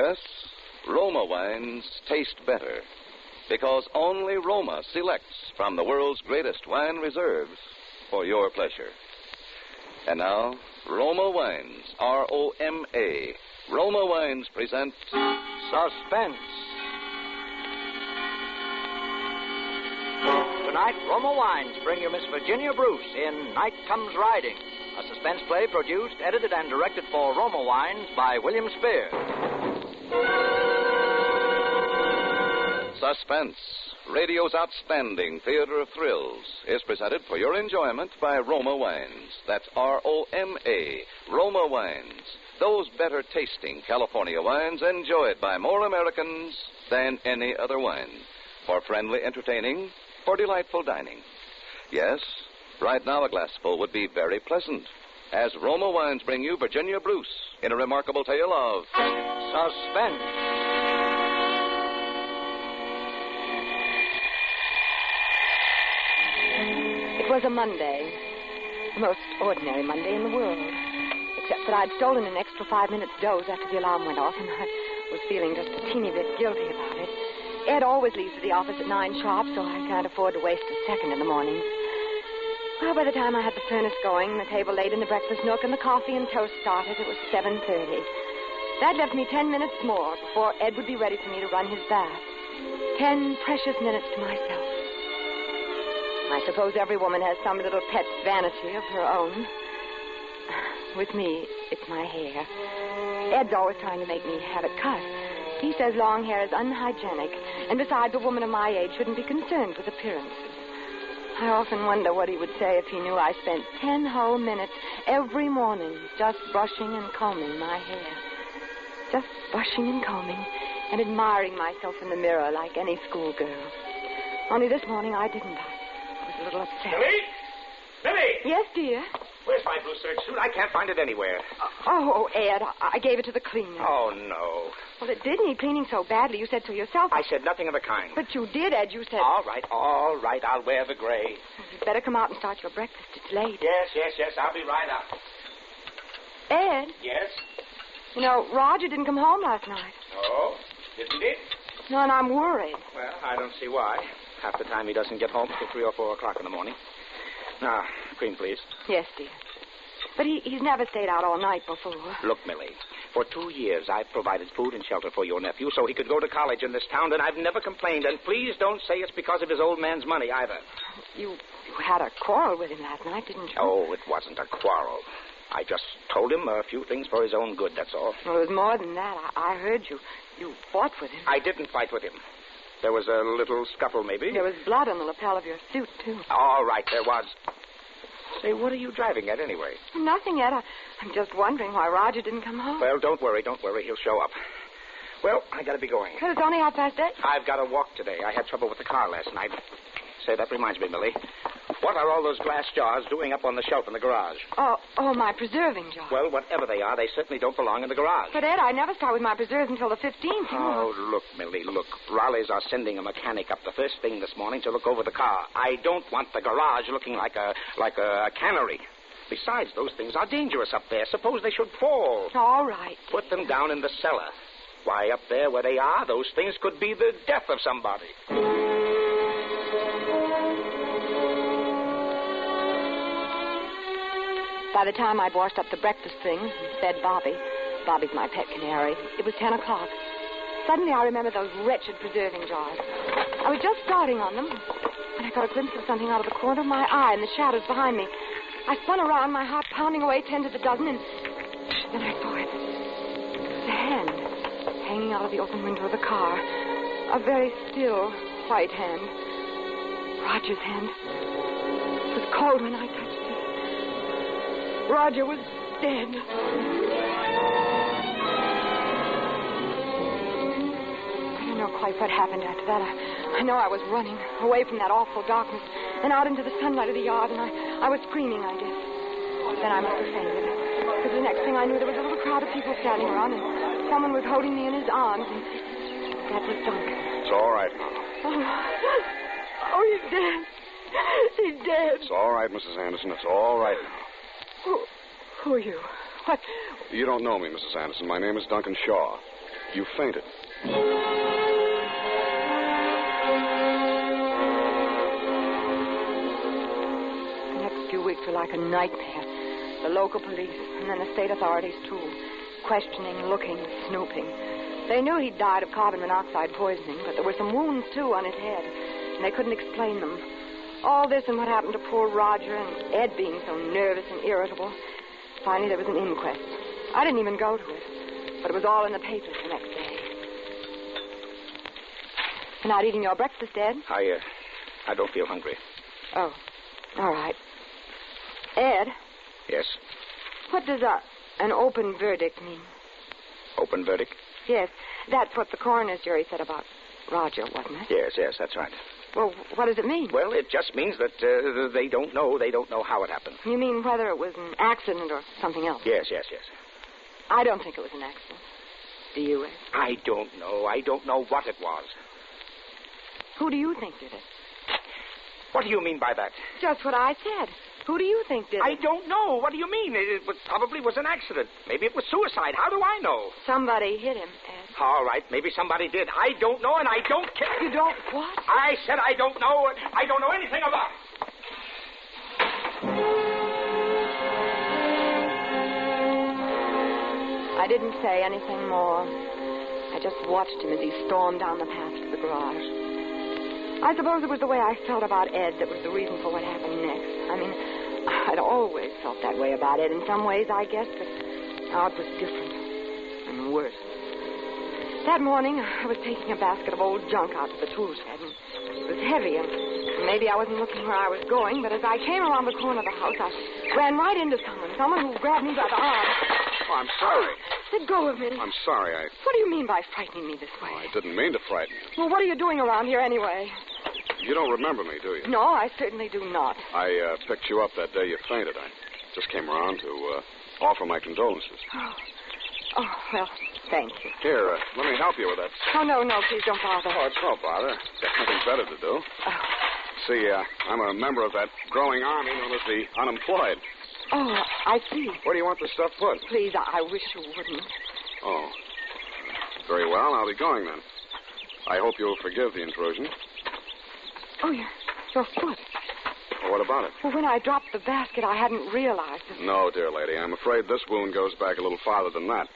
Yes, Roma wines taste better because only Roma selects from the world's greatest wine reserves for your pleasure. And now, Roma Wines, R-O-M-A. Roma Wines present Suspense. Tonight, Roma Wines bring you Miss Virginia Bruce in Night Comes Riding, a suspense play produced, edited, and directed for Roma Wines by William Spear. Suspense, radio's outstanding theater of thrills, is presented for your enjoyment by Roma Wines. That's R-O-M-A, Roma Wines. Those better tasting California wines enjoyed by more Americans than any other wine. For friendly entertaining, for delightful dining. Yes, right now a glassful would be very pleasant, as Roma Wines bring you Virginia Bruce in a remarkable tale of Suspense. It was a Monday, the most ordinary Monday in the world, except that I'd stolen an extra 5 minutes doze after the alarm went off, and I was feeling just a teeny bit guilty about it. Ed always leaves for the office at 9 sharp, so I can't afford to waste a second in the mornings. Well, by the time I had the furnace going, the table laid in the breakfast nook, and the coffee and toast started, it was 7:30. That left me 10 minutes more before Ed would be ready for me to run his bath. 10 precious minutes to myself. I suppose every woman has some little pet vanity of her own. With me, it's my hair. Ed's always trying to make me have it cut. He says long hair is unhygienic, and besides, a woman of my age shouldn't be concerned with appearances. I often wonder what he would say if he knew I spent 10 whole minutes every morning just brushing and combing my hair. Just brushing and combing and admiring myself in the mirror like any schoolgirl. Only this morning I didn't. I was a little upset. Millie! Yes, dear? Where's my blue serge suit? I can't find it anywhere. Oh, Ed, I gave it to the cleaner. Oh, no. Well, it did need cleaning so badly. You said so yourself. I said nothing of the kind. But you did, Ed. You said... All right. I'll wear the gray. You'd better come out and start your breakfast. It's late. Yes. I'll be right out. Ed? Yes? You know, Roger didn't come home last night. Oh? Didn't he? No, and I'm worried. Well, I don't see why. Half the time he doesn't get home till 3 or 4 o'clock in the morning. Now, cream, please. Yes, dear. But he's never stayed out all night before. Look, Millie, for 2 years I've provided food and shelter for your nephew so he could go to college in this town, and I've never complained. And please don't say it's because of his old man's money either. You had a quarrel with him last night, didn't you? Oh, it wasn't a quarrel. I just told him a few things for his own good, that's all. Well, it was more than that. I heard you. You fought with him. I didn't fight with him. There was a little scuffle, maybe. There was blood on the lapel of your suit, too. All right, there was. Say, what are you driving at anyway? Nothing, Ed. I'm just wondering why Roger didn't come home. Well, don't worry. He'll show up. Well, I gotta be going. But it's only 8:30. I've got to walk today. I had trouble with the car last night. Say, that reminds me, Millie. What are all those glass jars doing up on the shelf in the garage? Oh, my preserving jar. Well, whatever they are, they certainly don't belong in the garage. But, Ed, I never start with my preserves until the 15th. Oh, look, Millie, look. Raleighs are sending a mechanic up the first thing this morning to look over the car. I don't want the garage looking like a cannery. Besides, those things are dangerous up there. Suppose they should fall. All right. Put them down in the cellar. Why, up there where they are, those things could be the death of somebody. By the time I'd washed up the breakfast things and fed Bobby's my pet canary, it was 10 o'clock. Suddenly I remembered those wretched preserving jars. I was just starting on them when I got a glimpse of something out of the corner of my eye in the shadows behind me. I spun around, my heart pounding away 10 to the dozen, and then I saw it. It was a hand hanging out of the open window of the car. A very still, white hand. Roger's hand. It was cold when I touched it. Roger was dead. I don't know quite what happened after that. I know I was running away from that awful darkness and out into the sunlight of the yard, and I was screaming, I guess. Then I must have fainted. Because the next thing I knew, there was a little crowd of people standing around, and someone was holding me in his arms, and that was Duncan. It's all right now. Oh, he's dead. He's dead. It's all right, Mrs. Anderson. It's all right now. Who are you? What? You don't know me, Mrs. Anderson. My name is Duncan Shaw. You fainted. The next few weeks were like a nightmare. The local police, and then the state authorities, too. Questioning, looking, snooping. They knew he'd died of carbon monoxide poisoning, but there were some wounds, too, on his head, and they couldn't explain them. All this and what happened to poor Roger and Ed being so nervous and irritable. Finally, there was an inquest. I didn't even go to it, but it was all in the papers the next day. You're not eating your breakfast, Ed? I don't feel hungry. Oh, all right. Ed? Yes? What does an open verdict mean? Open verdict? Yes, that's what the coroner's jury said about Roger, wasn't it? Yes, that's right. Well, what does it mean? Well, it just means that they don't know. They don't know how it happened. You mean whether it was an accident or something else? Yes. I don't think it was an accident. Do you, Ed? I don't know. I don't know what it was. Who do you think did it? What do you mean by that? Just what I said. Who do you think did it? I don't know. What do you mean? It probably was an accident. Maybe it was suicide. How do I know? Somebody hit him, Ed. All right, maybe somebody did. I don't know, and I don't care. You don't what? I said I don't know. I don't know anything about it. I didn't say anything more. I just watched him as he stormed down the path to the garage. I suppose it was the way I felt about Ed that was the reason for what happened next. I mean, I'd always felt that way about Ed in some ways, I guess, but now it was different and worse. That morning, I was taking a basket of old junk out to the tool shed, and it was heavy, and maybe I wasn't looking where I was going, but as I came around the corner of the house, I ran right into someone who grabbed me by the arm. Oh, I'm sorry. Let go of me. I'm sorry. What do you mean by frightening me this way? I didn't mean to frighten you. Well, what are you doing around here anyway? You don't remember me, do you? No, I certainly do not. I picked you up that day you fainted. I just came around to offer my condolences. Oh, well, thank you. Here, let me help you with that. Oh, no, please don't bother. Oh, it's no bother. Got nothing better to do. Oh. See, I'm a member of that growing army known as the unemployed. Oh, I see. Where do you want this stuff put? Please, I wish you wouldn't. Oh. Very well, I'll be going then. I hope you'll forgive the intrusion. Oh, your foot. Well, what about it? Well, when I dropped the basket, I hadn't realized it. No, dear lady. I'm afraid this wound goes back a little farther than that.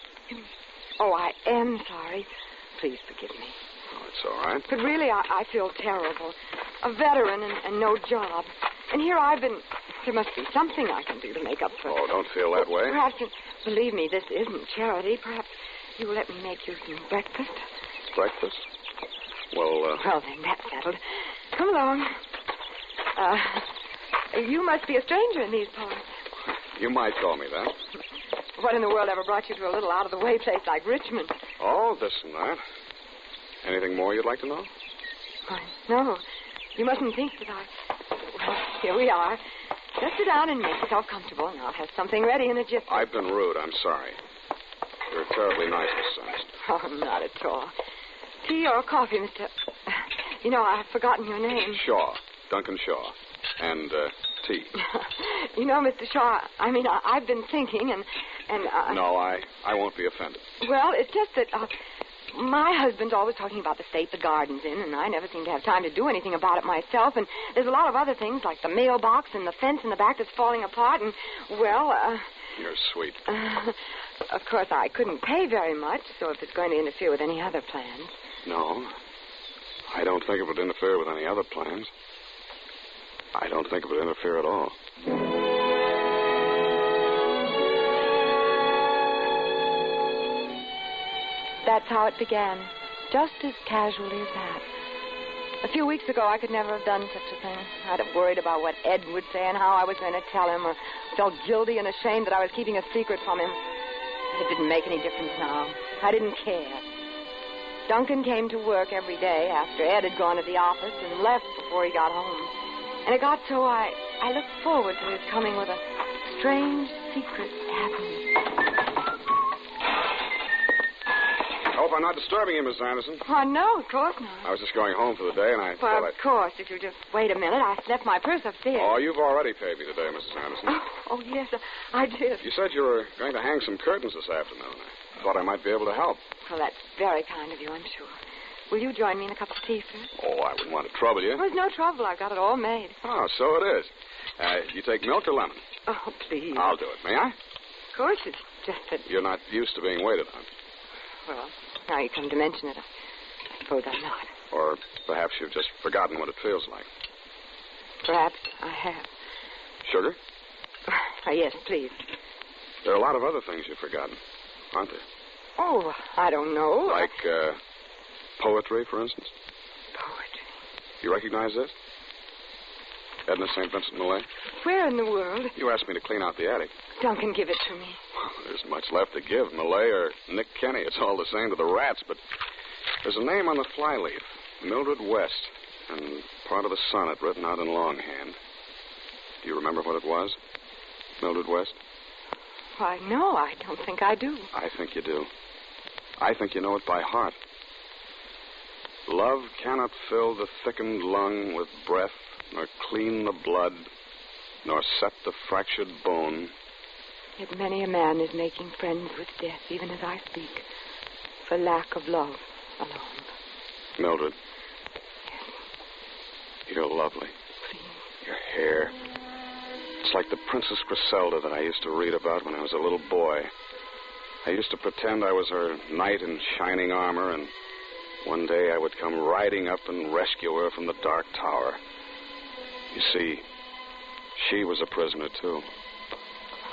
Oh, I am sorry. Please forgive me. Oh, it's all right. But really, I feel terrible. A veteran and no job. And here I've been... There must be something I can do to make up for... Oh, don't feel that way. Perhaps, believe me, this isn't charity. Perhaps you will let me make you some breakfast. Breakfast? Well, Well, then, that's settled. Come along. You must be a stranger in these parts. you might call me that. What in the world ever brought you to a little out-of-the-way place like Richmond? Oh, this and that. Anything more you'd like to know? Why, no. You mustn't think that I... Well, here we are. Just sit down and make yourself comfortable, and I'll have something ready in a jiffy. I've been rude. I'm sorry. You're terribly nice, Miss Sanderson. Oh, not at all. Tea or coffee, Mr... You know, I've forgotten your name. Shaw. Duncan Shaw. And, tea. You know, Mr. Shaw, I've been thinking, and No, I won't be offended. Well, it's just that, my husband's always talking about the state the garden's in, and I never seem to have time to do anything about it myself, and there's a lot of other things, like the mailbox and the fence in the back that's falling apart, and, well, You're sweet. Of course, I couldn't pay very much, so if it's going to interfere with any other plans... No. I don't think it would interfere with any other plans. I don't think it would interfere at all. That's how it began, just as casually as that. A few weeks ago, I could never have done such a thing. I'd have worried about what Ed would say and how I was going to tell him, or felt guilty and ashamed that I was keeping a secret from him. It didn't make any difference now. I didn't care. Duncan came to work every day after Ed had gone to the office and left before he got home. And it got so I looked forward to his coming with a strange, secret happiness. I hope I'm not disturbing you, Miss Anderson. Oh, no, of course not. I was just going home for the day, and I Well, thought of course, if you just wait a minute. I left my purse upstairs. Oh, you've already paid me today, Mrs. Anderson. Oh, yes, I did. You said you were going to hang some curtains this afternoon. I thought I might be able to help. Well, that's very kind of you, I'm sure. Will you join me in a cup of tea first? Oh, I wouldn't want to trouble you. There's no trouble. I've got it all made. Oh, so it is. You take milk or lemon? Oh, please. I'll do it. May I? Of course, it's just that... You're not used to being waited on. Well, now you come to mention it, I suppose I'm not. Or perhaps you've just forgotten what it feels like. Perhaps I have. Sugar? Yes, please. There are a lot of other things you've forgotten, aren't there? Oh, I don't know. Like poetry, for instance. Poetry. You recognize this? Edna St. Vincent Millay? Where in the world? You asked me to clean out the attic. Duncan, give it to me. There's much left to give. Millay or Nick Kenny. It's all the same to the rats, but there's a name on the flyleaf. Mildred West. And part of the sonnet written out in longhand. Do you remember what it was? Mildred West? Why, no, I don't think I do. I think you do. I think you know it by heart. Love cannot fill the thickened lung with breath, nor clean the blood, nor set the fractured bone. Yet many a man is making friends with death, even as I speak, for lack of love alone. Mildred. You're lovely. Please. Your hair. It's like the Princess Griselda that I used to read about when I was a little boy. I used to pretend I was her knight in shining armor, and one day I would come riding up and rescue her from the dark tower. You see, she was a prisoner, too.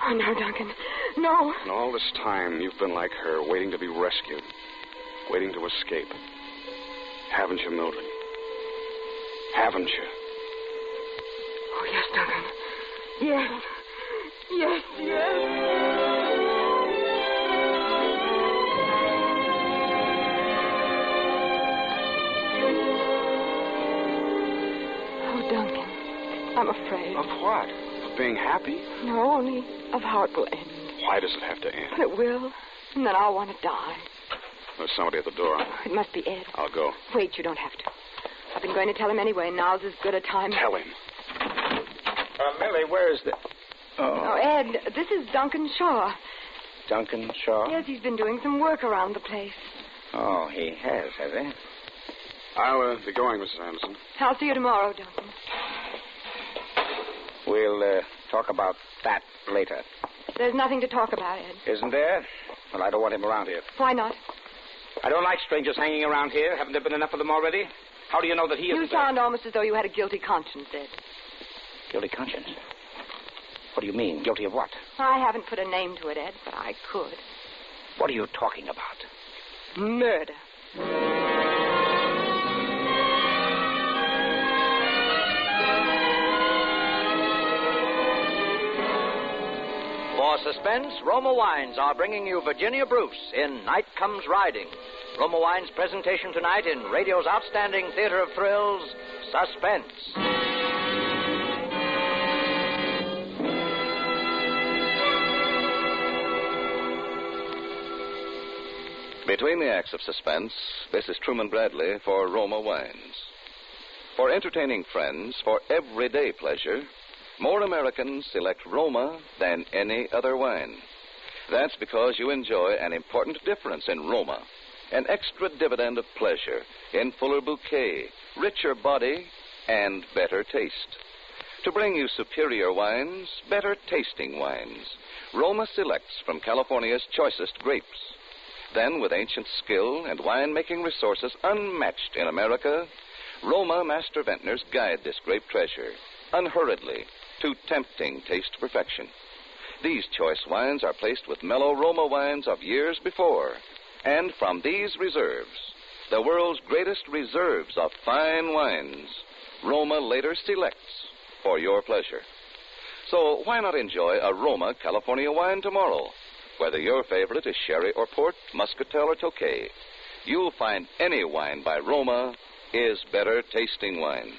Oh, no, Duncan. No. And all this time, you've been like her, waiting to be rescued, waiting to escape. Haven't you, Mildred? Haven't you? Oh, yes, Duncan. Yes. Yes, yes. Oh, Duncan, I'm afraid. Of what? Of being happy? No, only of how it will end. Why does it have to end? It will, and then I'll want to die. There's somebody at the door. It must be Ed. I'll go. Wait, you don't have to. I've been going to tell him anyway. Now's as good a time. Tell him. Millie, where is the... Oh, Ed, this is Duncan Shaw. Duncan Shaw? Yes, he's been doing some work around the place. Oh, he has he? I'll be going, Mrs. Anderson. I'll see you tomorrow, Duncan. We'll talk about that later. There's nothing to talk about, Ed. Isn't there? Well, I don't want him around here. Why not? I don't like strangers hanging around here. Haven't there been enough of them already? How do you know that he isn't... You sound almost as though you had a guilty conscience, Ed. Guilty conscience? What do you mean? Guilty of what? I haven't put a name to it, Ed, but I could. What are you talking about? Murder. For Suspense, Roma Wines are bringing you Virginia Bruce in Night Comes Riding. Roma Wines' presentation tonight in radio's outstanding theater of thrills, Suspense. Between the acts of Suspense, this is Truman Bradley for Roma Wines. For entertaining friends, for everyday pleasure, more Americans select Roma than any other wine. That's because you enjoy an important difference in Roma, an extra dividend of pleasure in fuller bouquet, richer body, and better taste. To bring you superior wines, better tasting wines, Roma selects from California's choicest grapes. Then, with ancient skill and wine-making resources unmatched in America, Roma master vintners guide this grape treasure, unhurriedly, to tempting taste perfection. These choice wines are placed with mellow Roma wines of years before, and from these reserves, the world's greatest reserves of fine wines, Roma later selects for your pleasure. So why not enjoy a Roma California wine tomorrow? Whether your favorite is sherry or port, muscatel or tokay, you'll find any wine by Roma is better tasting wine.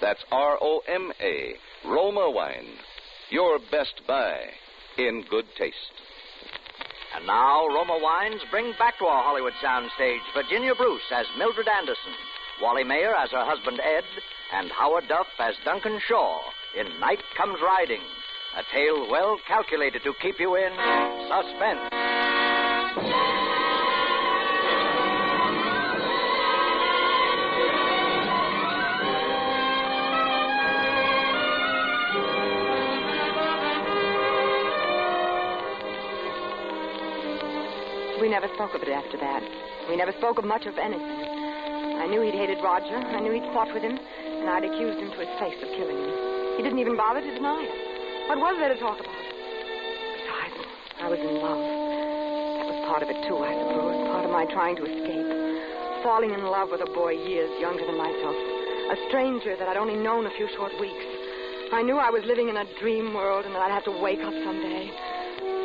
That's R-O-M-A, Roma wine. Your best buy in good taste. And now, Roma Wines bring back to our Hollywood soundstage Virginia Bruce as Mildred Anderson, Wally Mayer as her husband Ed, and Howard Duff as Duncan Shaw in Night Comes Riding, a tale well calculated to keep you in suspense. never spoke of it after that. We never spoke of much of anything. I knew he'd hated Roger. I knew he'd fought with him. And I'd accused him to his face of killing him. He didn't even bother to deny it. What was there to talk about? Besides, I was in love. That was part of it, too, I suppose. Part of my trying to escape. Falling in love with a boy years younger than myself. A stranger that I'd only known a few short weeks. I knew I was living in a dream world and that I'd have to wake up someday.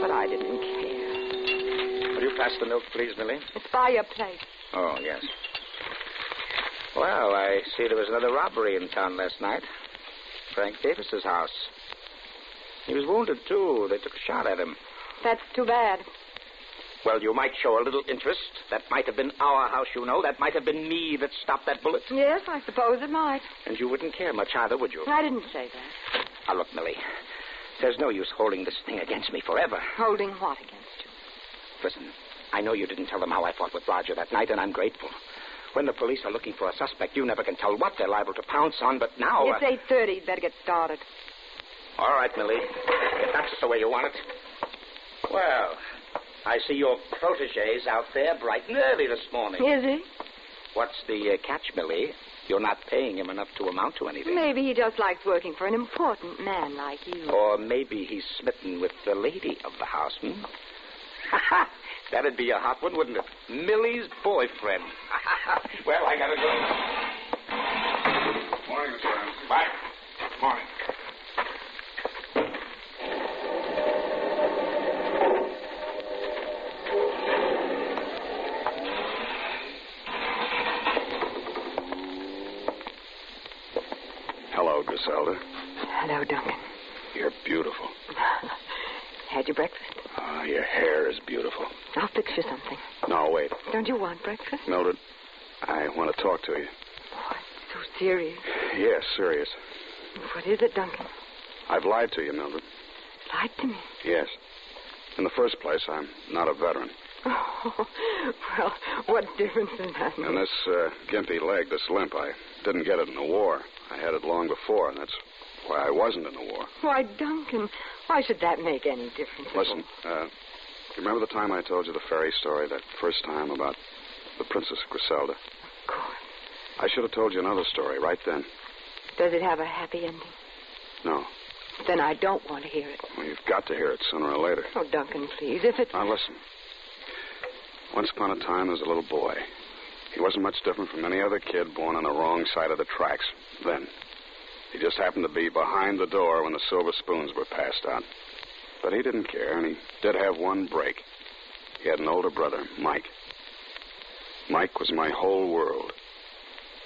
But I didn't care. Will you pass the milk, please, Millie? It's by your place. Oh, yes. Well, I see there was another robbery in town last night. Frank Davis's house. He was wounded, too. They took a shot at him. That's too bad. Well, you might show a little interest. That might have been our house, you know. That might have been me that stopped that bullet. Yes, I suppose it might. And you wouldn't care much either, would you? I didn't say that. Now, look, Millie. There's no use holding this thing against me forever. Holding what against you? Listen, I know you didn't tell them how I fought with Roger that night, and I'm grateful. When the police are looking for a suspect, you never can tell what they're liable to pounce on, but now... It's 8:30. You'd better get started. All right, Millie. If that's the way you want it. Well, I see your protégé's out there bright and early this morning. Is he? What's the catch, Millie? You're not paying him enough to amount to anything. Maybe he just likes working for an important man like you. Or maybe he's smitten with the lady of the house, Ha-ha! That'd be a hot one, wouldn't it? Millie's boyfriend. Well, I gotta go. Morning, Mr. Adams. Bye. Morning. Hello, Griselda. Hello, Duncan. You're beautiful. Had your breakfast? Your hair is beautiful. I'll fix you something. No, wait. Don't you want breakfast? Mildred, I want to talk to you. Oh, it's so serious. Yes, serious. What is it, Duncan? I've lied to you, Mildred. Lied to me? Yes. In the first place, I'm not a veteran. Oh, well, what difference does that make? And this gimpy leg, this limp, I didn't get it in the war. I had it long before, and that's why I wasn't in the war. Why, Duncan, why should that make any difference? Listen, you remember the time I told you the fairy story, that first time about the Princess Griselda? Of course. I should have told you another story right then. Does it have a happy ending? No. Then I don't want to hear it. Well, you've got to hear it sooner or later. Oh, Duncan, please, if it's... Now, listen. Once upon a time, there was a little boy. He wasn't much different from any other kid born on the wrong side of the tracks. Then, he just happened to be behind the door when the silver spoons were passed out. But he didn't care, and he did have one break. He had an older brother, Mike. Mike was my whole world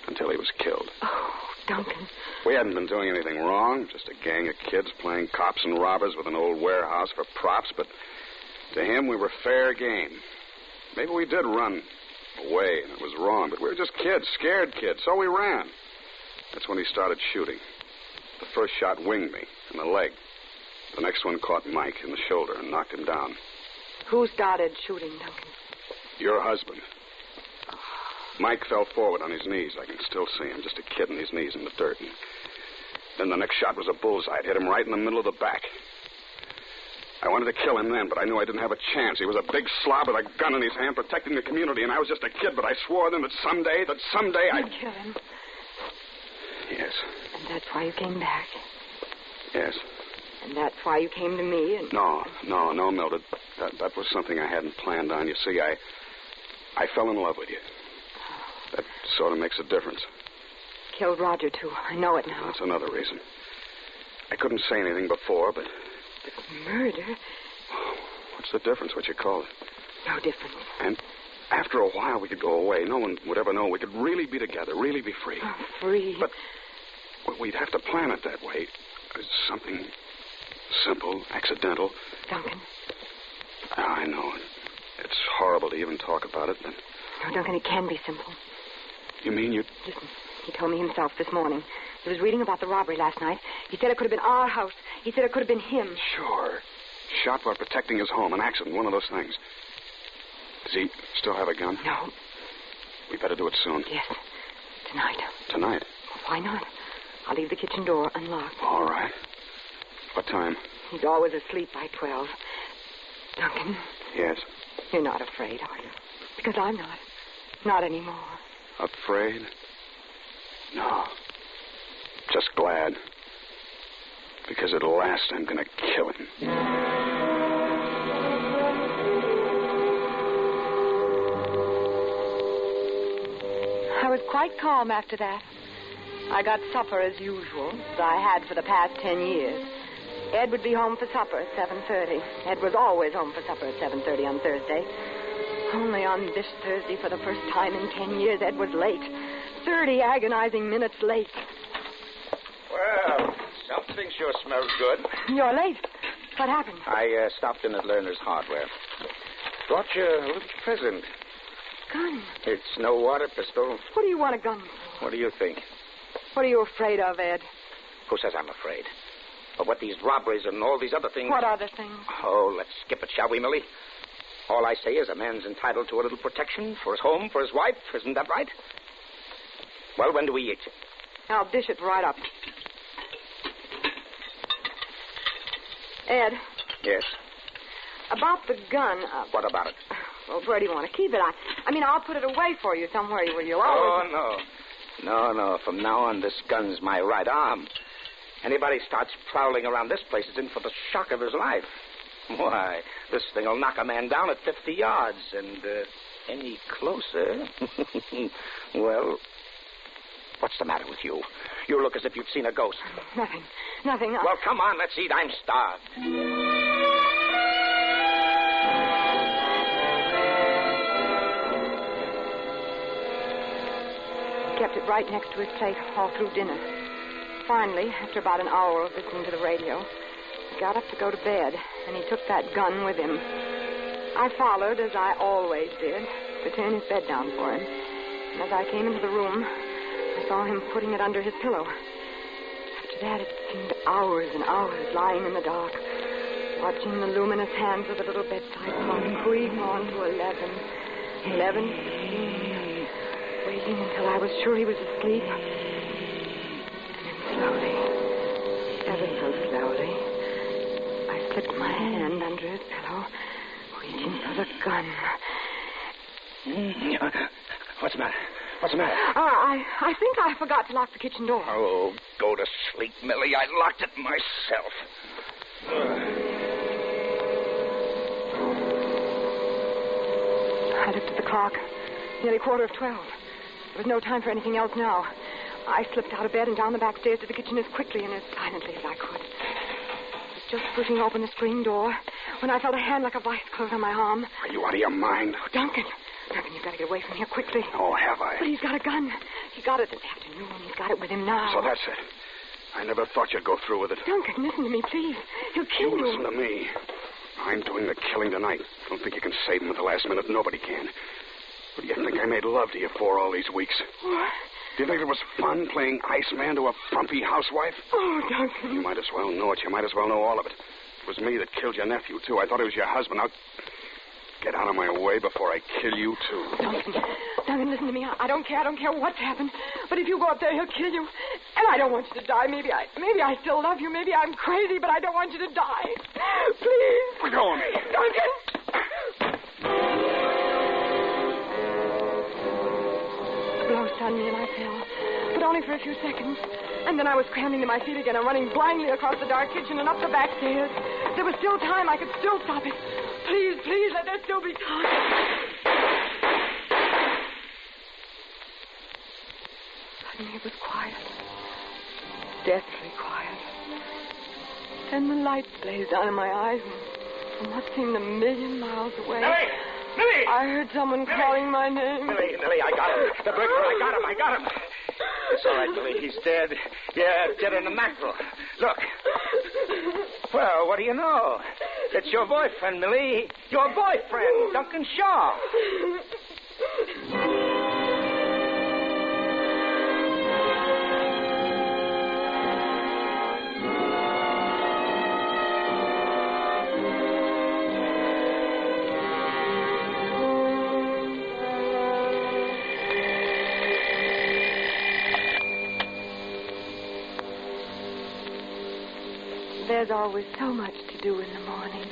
until he was killed. Oh, Duncan. We hadn't been doing anything wrong, just a gang of kids playing cops and robbers with an old warehouse for props, but to him we were fair game. Maybe we did run away, and it was wrong, but we were just kids, scared kids, so we ran. That's when he started shooting. The first shot winged me in the leg. The next one caught Mike in the shoulder and knocked him down. Who started shooting, Duncan? Your husband. Mike fell forward on his knees. I can still see him, just a kid on his knees in the dirt. And then the next shot was a bullseye. It hit him right in the middle of the back. I wanted to kill him then, but I knew I didn't have a chance. He was a big slob with a gun in his hand protecting the community, and I was just a kid, but I swore then that someday You'd kill him. Yes. And that's why you came back. Yes. And that's why you came to me and... No, Mildred. That was something I hadn't planned on. You see, I fell in love with you. That sort of makes a difference. Killed Roger, too. I know it now. That's another reason. I couldn't say anything before, but... Murder? What's the difference, what you call it? No difference. And after a while, we could go away. No one would ever know. We could really be together, really be free. Oh, free? But we'd have to plan it that way. Something simple, accidental. Duncan. I know. It's horrible to even talk about it, but... No, Duncan, it can be simple. You mean you... Listen, he told me himself this morning. He was reading about the robbery last night. He said it could have been our house. He said it could have been him. Sure. Shot while protecting his home. An accident, one of those things. Does he still have a gun? No. We better do it soon. Yes. Tonight. Tonight? Why not? I'll leave the kitchen door unlocked. All right. What time? He's always asleep by 12. Duncan. Yes? You're not afraid, are you? Because I'm not. Not anymore. Afraid? No. Just glad. Because at last I'm going to kill him. I was quite calm after that. I got supper as usual, as I had for the past 10 years. Ed would be home for supper at 7:30. Ed was always home for supper at 7:30 on Thursday. Only on this Thursday, for the first time in 10 years, Ed was late. 30 agonizing minutes late. Well, something sure smells good. You're late. What happened? I stopped in at Lerner's Hardware. Brought you a little present. Gun. It's no water pistol. What do you want a gun for? What do you think? What are you afraid of, Ed? Who says I'm afraid? Of what these robberies and all these other things... What other things? Oh, let's skip it, shall we, Millie? All I say is a man's entitled to a little protection for his home, for his wife. Isn't that right? Well, when do we eat? I'll dish it right up. Ed. Yes? About the gun. What about it? Well, where do you want to keep it? I mean, I'll put it away for you somewhere where you'll always... Oh, no. No. From now on, this gun's my right arm. Anybody starts prowling around this place is in for the shock of his life. Why, this thing will knock a man down at 50 yards. And any closer... Well, what's the matter with you? You look as if you've seen a ghost. Nothing. Well, come on, let's eat. I'm starved. Kept it right next to his plate all through dinner. Finally, after about an hour of listening to the radio, he got up to go to bed, and he took that gun with him. I followed, as I always did, to turn his bed down for him. And as I came into the room, I saw him putting it under his pillow. After that, it seemed hours and hours lying in the dark, watching the luminous hands of the little bedside clock creep on to 11:15, waiting until I was sure he was asleep. Slowly, ever so slowly, I slipped my hand under his pillow, reaching for the gun. What's the matter? What's the matter? I think I forgot to lock the kitchen door. Oh, go to sleep, Millie. I locked it myself. I looked at the clock. Nearly 12:15. There was no time for anything else now. I slipped out of bed and down the back stairs to the kitchen as quickly and as silently as I could. I was just pushing open the screen door when I felt a hand like a vice close on my arm. Are you out of your mind? Oh, Duncan, you've got to get away from here quickly. Oh, have I? But he's got a gun. He got it this afternoon. He's got it with him now. So that's it. I never thought you'd go through with it. Duncan, listen to me, please. He'll kill you. Listen to me. I'm doing the killing tonight. I don't think you can save him at the last minute. Nobody can. What do you think I made love to you for all these weeks? What? Do you think it was fun playing Iceman to a frumpy housewife? Oh, Duncan. You might as well know it. You might as well know all of it. It was me that killed your nephew, too. I thought it was your husband. Now, get out of my way before I kill you, too. Duncan, listen to me. I don't care. I don't care what's happened. But if you go up there, he'll kill you. And I don't want you to die. Maybe I still love you. Maybe I'm crazy, but I don't want you to die. Please. Let go of me. Duncan. The blow stunned me and I fell. But only for a few seconds. And then I was scrambling to my feet again and running blindly across the dark kitchen and up the back stairs. There was still time. I could still stop it. Please, let there still be time. Suddenly it was quiet. Deathly quiet. Then the light blazed out of my eyes, and from what seemed a million miles away... Millie! I heard someone calling my name. Millie, I got him. The burglar, I got him. It's all right, Millie. He's dead. Yeah, dead in the mackerel. Look. Well, what do you know? It's your boyfriend, Millie. Your boyfriend, Duncan Shaw. There's always so much to do in the morning.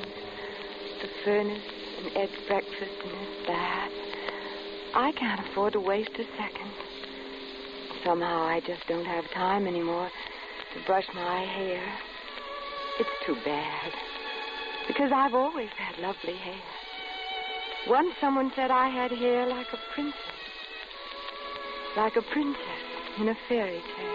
The furnace and Ed's breakfast and his bath. I can't afford to waste a second. Somehow I just don't have time anymore to brush my hair. It's too bad, because I've always had lovely hair. Once someone said I had hair like a princess in a fairy tale.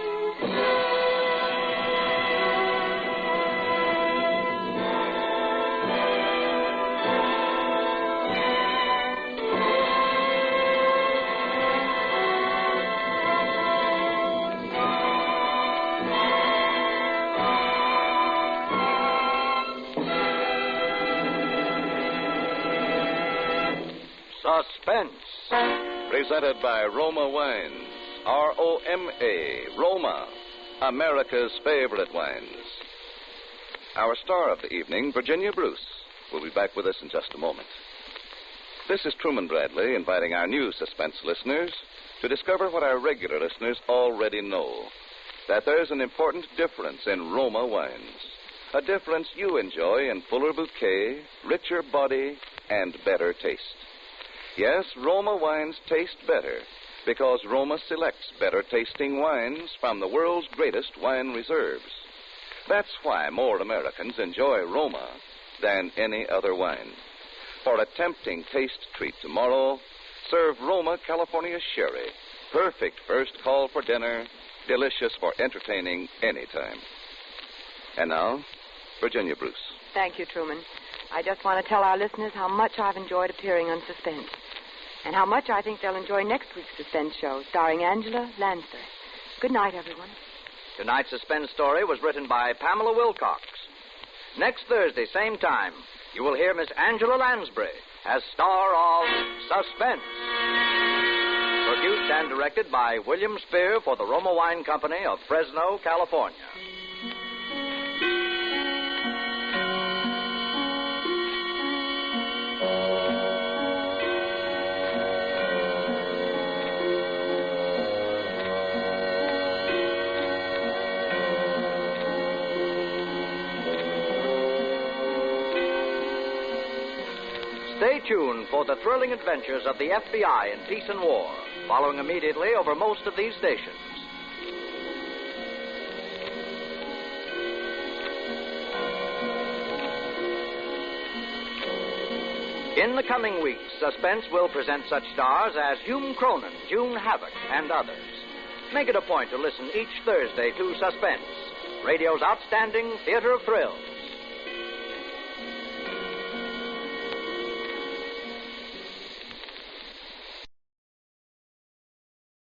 Suspense. Presented by Roma Wines. R-O-M-A. Roma. America's favorite wines. Our star of the evening, Virginia Bruce, will be back with us in just a moment. This is Truman Bradley inviting our new Suspense listeners to discover what our regular listeners already know, that there's an important difference in Roma wines. A difference you enjoy in fuller bouquet, richer body, and better taste. Yes, Roma wines taste better because Roma selects better tasting wines from the world's greatest wine reserves. That's why more Americans enjoy Roma than any other wine. For a tempting taste treat tomorrow, serve Roma California Sherry. Perfect first call for dinner, delicious for entertaining anytime. And now, Virginia Bruce. Thank you, Truman. I just want to tell our listeners how much I've enjoyed appearing on Suspense, and how much I think they'll enjoy next week's Suspense show, starring Angela Lansbury. Good night, everyone. Tonight's Suspense story was written by Pamela Wilcox. Next Thursday, same time, you will hear Miss Angela Lansbury as star of Suspense. Produced and directed by William Spear for the Roma Wine Company of Fresno, California. Stay tuned for the thrilling adventures of the FBI in peace and war, following immediately over most of these stations. In the coming weeks, Suspense will present such stars as Hume Cronin, June Havoc, and others. Make it a point to listen each Thursday to Suspense, radio's outstanding theater of thrills.